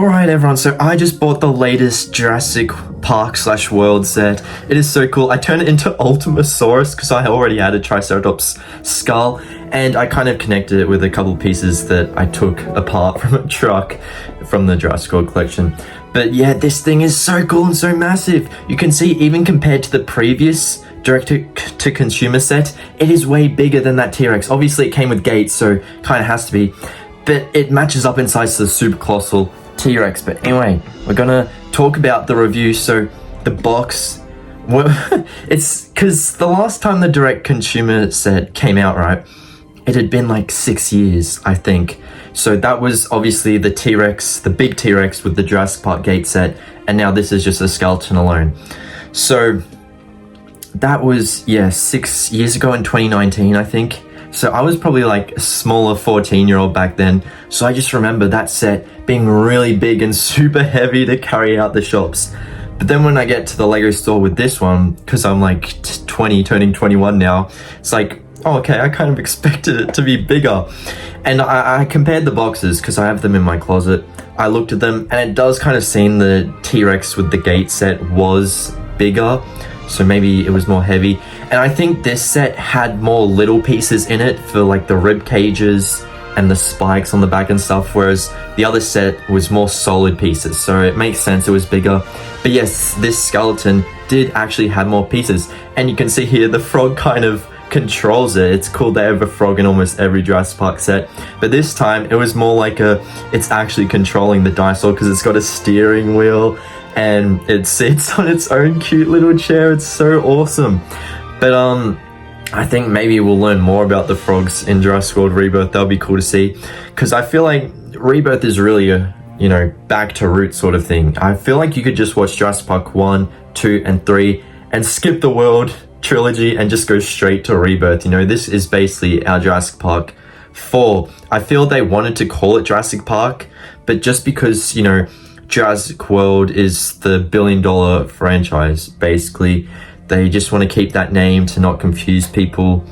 Alright everyone, so I just bought the latest Jurassic Park / World set. It is so cool. I turned it into Ultimasaurus because I already had a Triceratops skull, and I kind of connected it with a couple pieces that I took apart from a truck from the Jurassic World collection. But yeah, this thing is so cool and so massive. You can see even compared to the previous direct-to-consumer set, it is way bigger than that T-Rex. Obviously it came with gates, so kind of has to be, but it matches up in size to the super colossal T-Rex. But anyway, we're gonna talk about the review. So the box, well, it's because the last time the direct consumer set came out, right, it had been like 6 years, I think. So that was obviously the T-Rex, the big T-Rex with the Jurassic Park gate set, and now this is just a skeleton alone. So that was, yeah, 6 years ago in 2019, I think. So I was probably like a smaller 14-year-old back then. So I just remember that set being really big and super heavy to carry out the shops. But then when I get to the Lego store with this one, because I'm like 20, turning 21 now, it's like, oh, okay, I kind of expected it to be bigger. And I compared the boxes because I have them in my closet. I looked at them and it does kind of seem the T-Rex with the gate set was bigger. So maybe it was more heavy. And I think this set had more little pieces in it for like the rib cages and the spikes on the back and stuff, whereas the other set was more solid pieces. So it makes sense it was bigger. But yes, this skeleton did actually have more pieces. And you can see here the frog kind of controls it. It's cool they have a frog in almost every Jurassic Park set. But this time it was more like it's actually controlling the dinosaur because it's got a steering wheel and it sits on its own cute little chair. It's so awesome. But I think maybe we'll learn more about the frogs in Jurassic World Rebirth. That'll be cool to see, because I feel like Rebirth is really a, you know, back to roots sort of thing. I feel like you could just watch Jurassic Park 1, 2, and 3 and skip the World trilogy and just go straight to Rebirth. You know, this is basically our Jurassic Park 4. I feel they wanted to call it Jurassic Park, but just because, you know, Jurassic World is the billion-dollar franchise, basically. They just want to keep that name to not confuse people.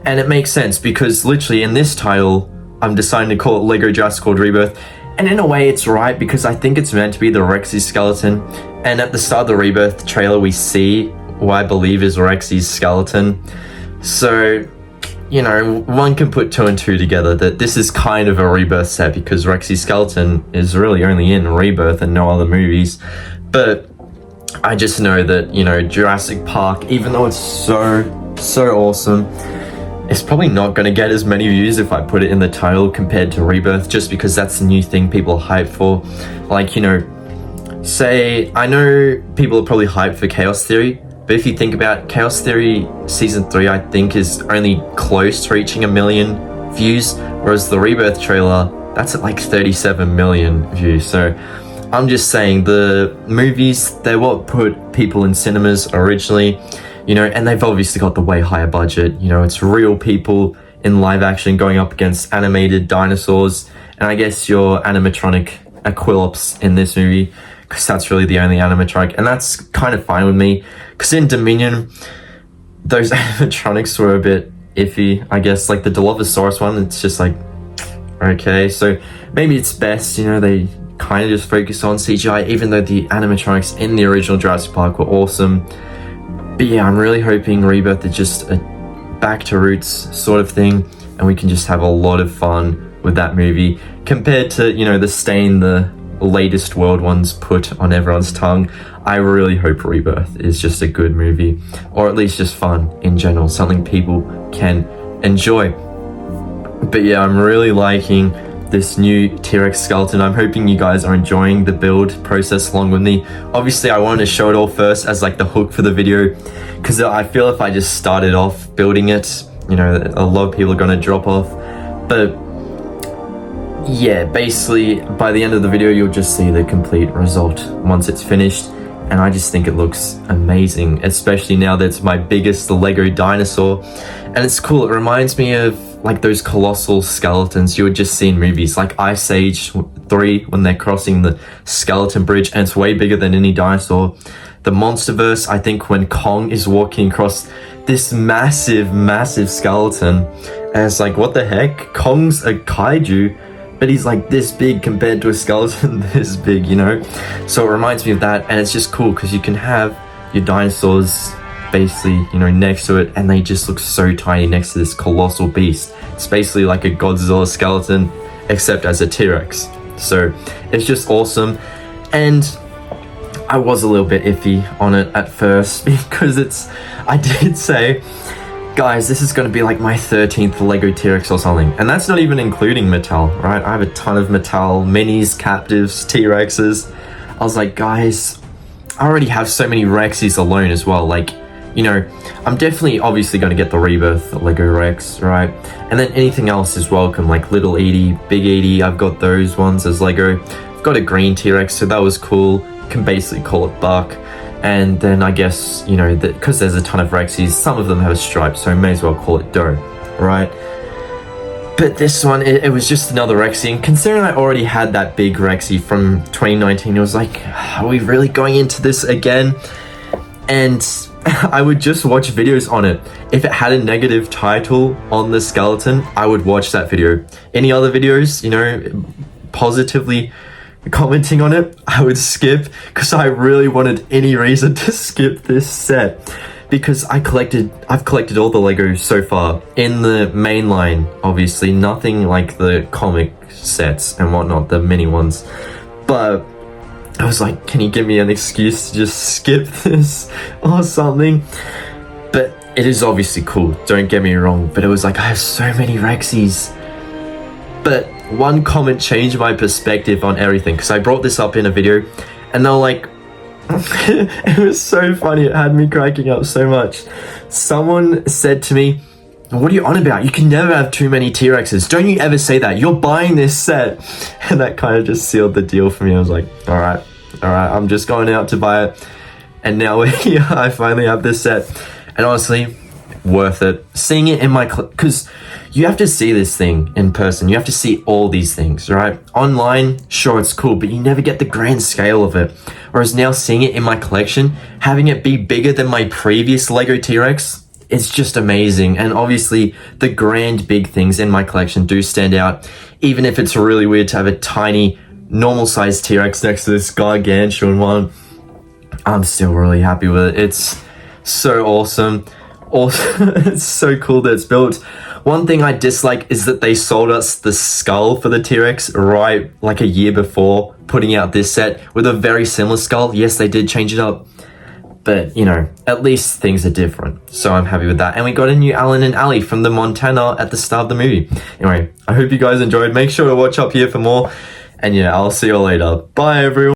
And it makes sense because literally in this title, I'm deciding to call it Lego Jurassic World Rebirth. And in a way it's right because I think it's meant to be the Rexy skeleton. And at the start of the Rebirth trailer, we see what I believe is Rexy's skeleton. So, you know, one can put 2 and 2 together that this is kind of a Rebirth set because Rexy's skeleton is really only in Rebirth and no other movies. But I just know that, you know, Jurassic Park, even though it's so awesome, it's probably not going to get as many views if I put it in the title compared to Rebirth, just because that's the new thing people are hyped for. Like, you know, say, I know people are probably hyped for Chaos Theory, but if you think about it, Chaos Theory Season 3, I think, is only close to reaching 1 million views, whereas the Rebirth trailer, that's at like 37 million views. So I'm just saying, the movies, they're what put people in cinemas originally, you know, and they've obviously got the way higher budget. You know, it's real people in live action going up against animated dinosaurs, and I guess your animatronic Aquilops in this movie, because that's really the only animatronic, and that's kind of fine with me, because in Dominion, those animatronics were a bit iffy, I guess. Like the Dilophosaurus one, it's just like, okay, so maybe it's best, you know, they kind of just focus on CGI, even though the animatronics in the original Jurassic Park were awesome. But yeah, I'm really hoping Rebirth is just a back to roots sort of thing, and we can just have a lot of fun with that movie, compared to, you know, the stain the latest World ones put on everyone's tongue. I really hope Rebirth is just a good movie, or at least just fun in general, something people can enjoy. But yeah, I'm really liking this new T-Rex skeleton. I'm hoping you guys are enjoying the build process along with me. Obviously, I wanted to show it all first as like the hook for the video, because I feel if I just started off building it, you know, a lot of people are going to drop off. But yeah, basically by the end of the video, you'll just see the complete result once it's finished. And I just think it looks amazing, especially now that it's my biggest Lego dinosaur. And it's cool, it reminds me of like those colossal skeletons you would just see in movies, like Ice Age 3 when they're crossing the skeleton bridge, and it's way bigger than any dinosaur. The Monsterverse, I think when Kong is walking across this massive skeleton, and it's like, what the heck? Kong's a kaiju, but he's like this big compared to a skeleton this big, you know? So it reminds me of that, and it's just cool because you can have your dinosaurs basically, you know, next to it, and they just look so tiny next to this colossal beast. It's basically like a Godzilla skeleton, except as a T-Rex. So it's just awesome. And I was a little bit iffy on it at first because I did say, guys, this is going to be like my 13th Lego T-Rex or something. And that's not even including Mattel, right? I have a ton of Mattel minis, captives, T-Rexes. I was like, guys, I already have so many Rexes alone as well. Like, you know, I'm definitely obviously going to get the Rebirth Lego Rex, right? And then anything else is welcome, like Little Edie, Big Edie. I've got those ones as Lego. I've got a green T-Rex, so that was cool. Can basically call it Buck. And then I guess, you know, that because there's a ton of Rexies, some of them have a stripe, so I may as well call it Doe, right? But this one, it was just another Rexy, and considering I already had that big Rexy from 2019, it was like, are we really going into this again? And I would just watch videos on it. If it had a negative title on the skeleton, I would watch that video. Any other videos, you know, positively commenting on it, I would skip, because I really wanted any reason to skip this set. Because I've collected all the Legos so far in the main line, obviously, nothing like the comic sets and whatnot, the mini ones. But I was like, can you give me an excuse to just skip this or something? But it is obviously cool, don't get me wrong, but it was like, I have so many Rexies. But one comment changed my perspective on everything, because I brought this up in a video, and they were like, it was so funny, it had me cracking up so much. Someone said to me, what are you on about? You can never have too many T-Rexes. Don't you ever say that. You're buying this set. And that kind of just sealed the deal for me. I was like, all right, I'm just going out to buy it. And now here I finally have this set. And honestly, worth it. Seeing it in my... Because you have to see this thing in person. You have to see all these things, right? Online, sure, it's cool, but you never get the grand scale of it. Whereas now seeing it in my collection, having it be bigger than my previous Lego T-Rex, it's just amazing. And obviously, the grand big things in my collection do stand out. Even if it's really weird to have a tiny, normal-sized T-Rex next to this gargantuan one, I'm still really happy with it. It's so awesome. Also, it's so cool that it's built. One thing I dislike is that they sold us the skull for the T-Rex right like a year before putting out this set with a very similar skull. Yes, they did change it up, but you know, at least things are different. So I'm happy with that. And we got a new Alan and Allie from the Montana at the start of the movie. Anyway, I hope you guys enjoyed. Make sure to watch up here for more. And yeah, I'll see you all later. Bye everyone.